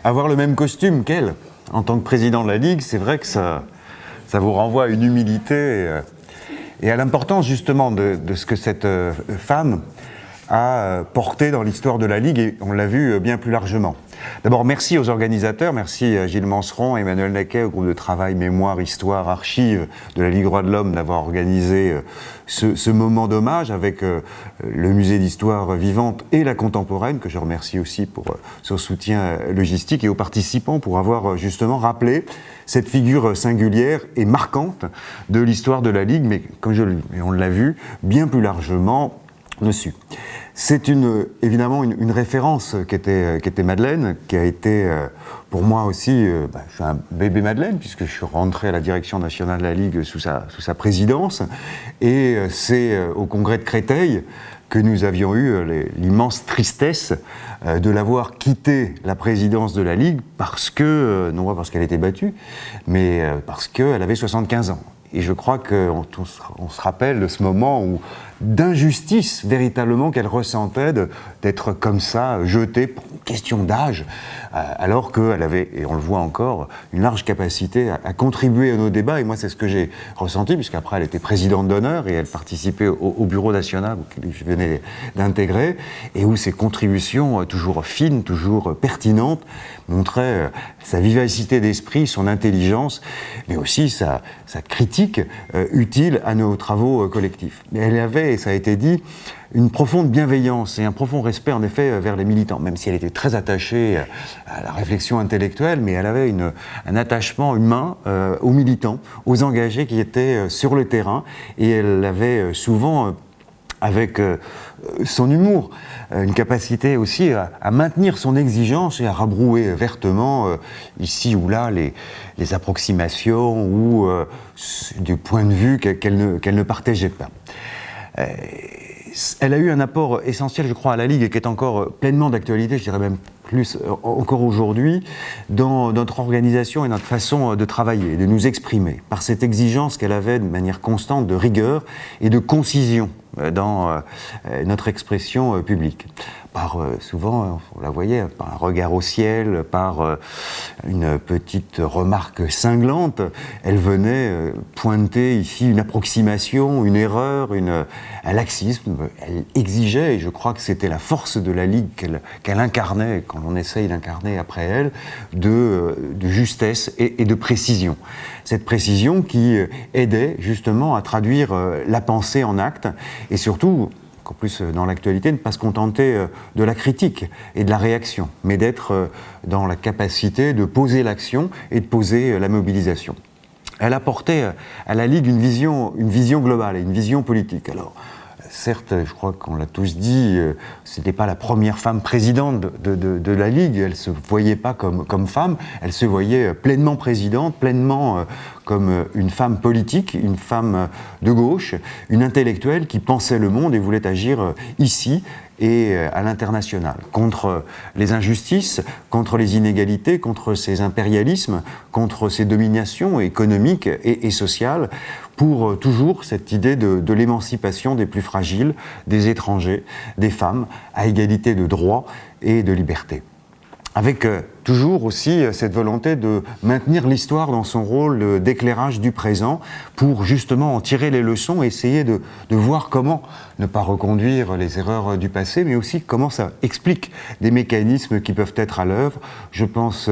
avoir le même costume qu'elle, en tant que président de la Ligue, c'est vrai que ça vous renvoie à une humilité et à l'importance justement de ce que cette femme a porté dans l'histoire de la Ligue, et on l'a vu bien plus largement. D'abord, merci aux organisateurs, merci à Gilles Manceron, Emmanuel Naquet, au groupe de travail Mémoire, Histoire, Archives de la Ligue Droits de l'Homme d'avoir organisé ce moment d'hommage avec le Musée d'Histoire Vivante et la Contemporaine, que je remercie aussi pour son soutien logistique, et aux participants pour avoir justement rappelé cette figure singulière et marquante de l'histoire de la Ligue, mais comme on l'a vu, bien plus largement dessus. C'est évidemment une référence qu'était Madeleine, qui a été pour moi aussi, je suis un bébé Madeleine, puisque je suis rentré à la direction nationale de la Ligue sous sa présidence, et c'est au congrès de Créteil que nous avions eu l'immense tristesse de l'avoir quitté la présidence de la Ligue, parce que, non pas parce qu'elle était battue, mais parce qu'elle avait 75 ans. Et je crois qu'on se rappelle de ce moment d'injustice véritablement qu'elle ressentait d'être comme ça, jetée pour une question d'âge, alors qu'elle avait, et on le voit encore, une large capacité à contribuer à nos débats. Et moi, c'est ce que j'ai ressenti, puisqu'après, elle était présidente d'honneur et elle participait au bureau national que je venais d'intégrer, et où ses contributions, toujours fines, toujours pertinentes, montraient sa vivacité d'esprit, son intelligence, mais aussi sa critique utile à nos travaux collectifs. Mais elle avait, et ça a été dit, une profonde bienveillance et un profond respect en effet vers les militants, même si elle était très attachée à la réflexion intellectuelle, mais elle avait un attachement humain aux militants, aux engagés qui étaient sur le terrain, et elle avait souvent, avec son humour, une capacité aussi à maintenir son exigence et à rabrouer vertement ici ou là les approximations ou du point de vue qu'elle ne partageait pas. Elle a eu un apport essentiel, je crois, à la Ligue, et qui est encore pleinement d'actualité, je dirais même plus encore aujourd'hui, dans notre organisation et notre façon de travailler, de nous exprimer, par cette exigence qu'elle avait de manière constante de rigueur et de concision dans notre expression publique. Par souvent, on la voyait, par un regard au ciel, par une petite remarque cinglante, elle venait pointer ici une approximation, une erreur, un laxisme. Elle exigeait, et je crois que c'était la force de la Ligue qu'elle incarnait, quand on essaye d'incarner après elle, de justesse et de précision. Cette précision qui aidait justement à traduire la pensée en actes, et surtout, en plus dans l'actualité, ne pas se contenter de la critique et de la réaction, mais d'être dans la capacité de poser l'action et de poser la mobilisation. Elle apportait à la Ligue une vision globale et une vision politique. Alors, certes, je crois qu'on l'a tous dit, ce n'était pas la première femme présidente de la Ligue, elle ne se voyait pas comme femme, elle se voyait pleinement présidente, pleinement comme une femme politique, une femme de gauche, une intellectuelle qui pensait le monde et voulait agir ici et à l'international, contre les injustices, contre les inégalités, contre ces impérialismes, contre ces dominations économiques et sociales, pour toujours cette idée de l'émancipation des plus fragiles, des étrangers, des femmes, à égalité de droits et de liberté. Avec toujours aussi cette volonté de maintenir l'histoire dans son rôle d'éclairage du présent, pour justement en tirer les leçons et essayer de voir comment ne pas reconduire les erreurs du passé, mais aussi comment ça explique des mécanismes qui peuvent être à l'œuvre. Je pense,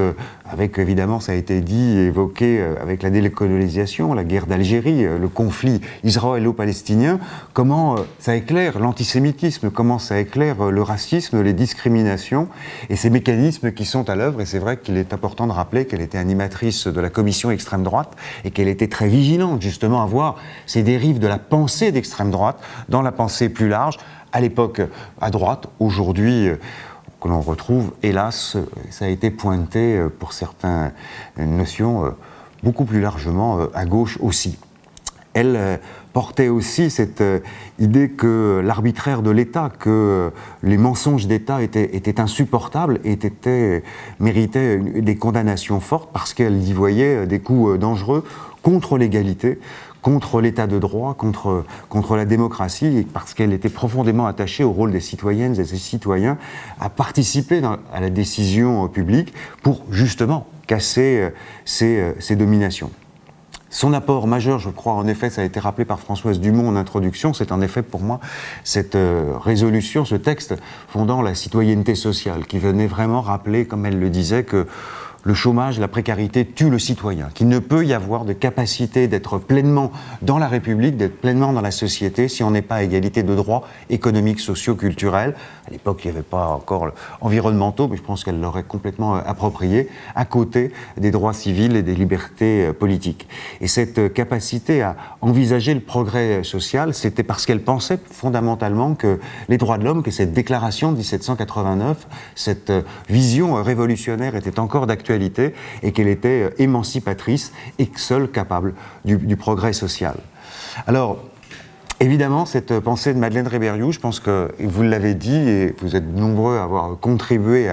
avec évidemment, ça a été dit et évoqué, avec la décolonisation, la guerre d'Algérie, le conflit israélo-palestinien, comment ça éclaire l'antisémitisme, comment ça éclaire le racisme, les discriminations, et ces mécanismes qui sont à l'œuvre. Et c'est vrai qu'il est important de rappeler qu'elle était animatrice de la commission extrême droite et qu'elle était très vigilante justement à voir ces dérives de la pensée d'extrême droite dans la pensée plus large, à l'époque à droite, aujourd'hui que l'on retrouve, hélas, ça a été pointé pour certaines notions beaucoup plus largement à gauche aussi. Elle portait aussi cette idée que l'arbitraire de l'État, que les mensonges d'État étaient insupportables et méritaient des condamnations fortes, parce qu'elle y voyait des coups dangereux contre l'égalité, contre l'état de droit, contre la démocratie, et parce qu'elle était profondément attachée au rôle des citoyennes et des citoyens à participer à la décision publique pour justement casser ces dominations. Son apport majeur, je crois, en effet, ça a été rappelé par Françoise Dumont en introduction, c'est en effet pour moi cette résolution, ce texte fondant la citoyenneté sociale, qui venait vraiment rappeler, comme elle le disait, que le chômage, la précarité tuent le citoyen, qu'il ne peut y avoir de capacité d'être pleinement dans la République, d'être pleinement dans la société si on n'est pas à égalité de droits économiques, sociaux, culturels. À l'époque, il n'y avait pas encore environnementaux, mais je pense qu'elle l'aurait complètement approprié, à côté des droits civils et des libertés politiques. Et cette capacité à envisager le progrès social, c'était parce qu'elle pensait fondamentalement que les droits de l'homme, que cette déclaration de 1789, cette vision révolutionnaire était encore d'actualité, et qu'elle était émancipatrice et seule capable du progrès social. Alors, évidemment, cette pensée de Madeleine Rébériou, je pense que vous l'avez dit, et vous êtes nombreux à avoir contribué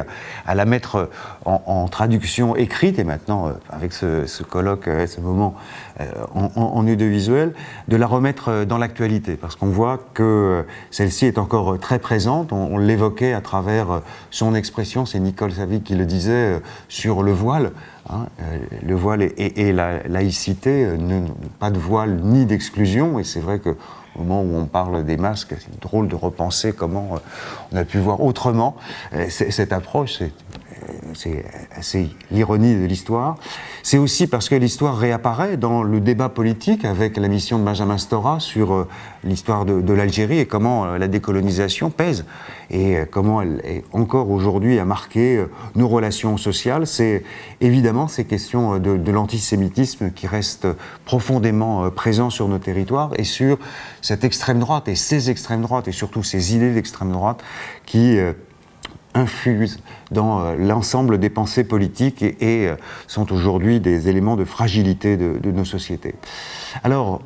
à la mettre en traduction écrite, et maintenant, avec ce colloque, ce moment en audiovisuel, de la remettre dans l'actualité, parce qu'on voit que celle-ci est encore très présente. On l'évoquait à travers son expression, c'est Nicole Savy qui le disait, sur le voile. Le voile et la laïcité, pas de voile ni d'exclusion, et c'est vrai que au moment où on parle des masques, c'est drôle de repenser comment on a pu voir autrement cette approche. C'est l'ironie de l'histoire. C'est aussi parce que l'histoire réapparaît dans le débat politique avec la mission de Benjamin Stora sur l'histoire de l'Algérie et comment la décolonisation pèse et comment elle est encore aujourd'hui à marquer nos relations sociales. C'est évidemment ces questions de l'antisémitisme qui restent profondément présents sur nos territoires et sur cette extrême droite et ces extrêmes droites et surtout ces idées d'extrême droite qui infusent dans l'ensemble des pensées politiques et sont aujourd'hui des éléments de fragilité de nos sociétés. Alors,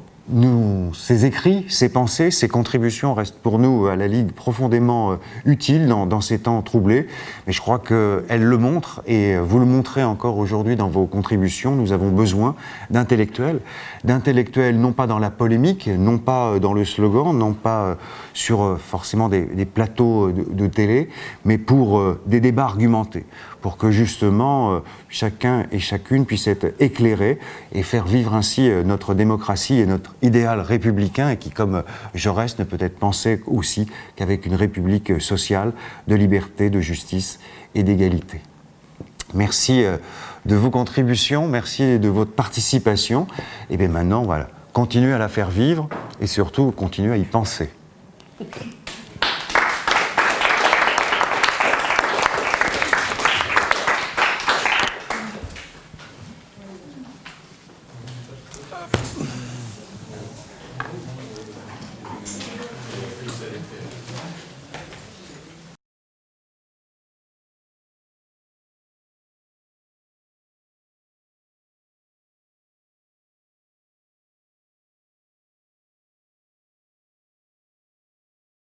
ces écrits, ces pensées, ces contributions restent pour nous à la Ligue profondément utiles dans ces temps troublés. Mais je crois qu'elles le montrent et vous le montrez encore aujourd'hui dans vos contributions. Nous avons besoin d'intellectuels non pas dans la polémique, non pas dans le slogan, non pas sur forcément des plateaux de télé, mais pour des débats argumentés, pour que justement chacun et chacune puisse être éclairé et faire vivre ainsi notre démocratie et notre idéal républicain, et qui, comme Jaurès, ne peut être pensé aussi qu'avec une république sociale, de liberté, de justice et d'égalité. Merci de vos contributions, merci de votre participation, et bien maintenant, voilà, continuez à la faire vivre et surtout continuez à y penser.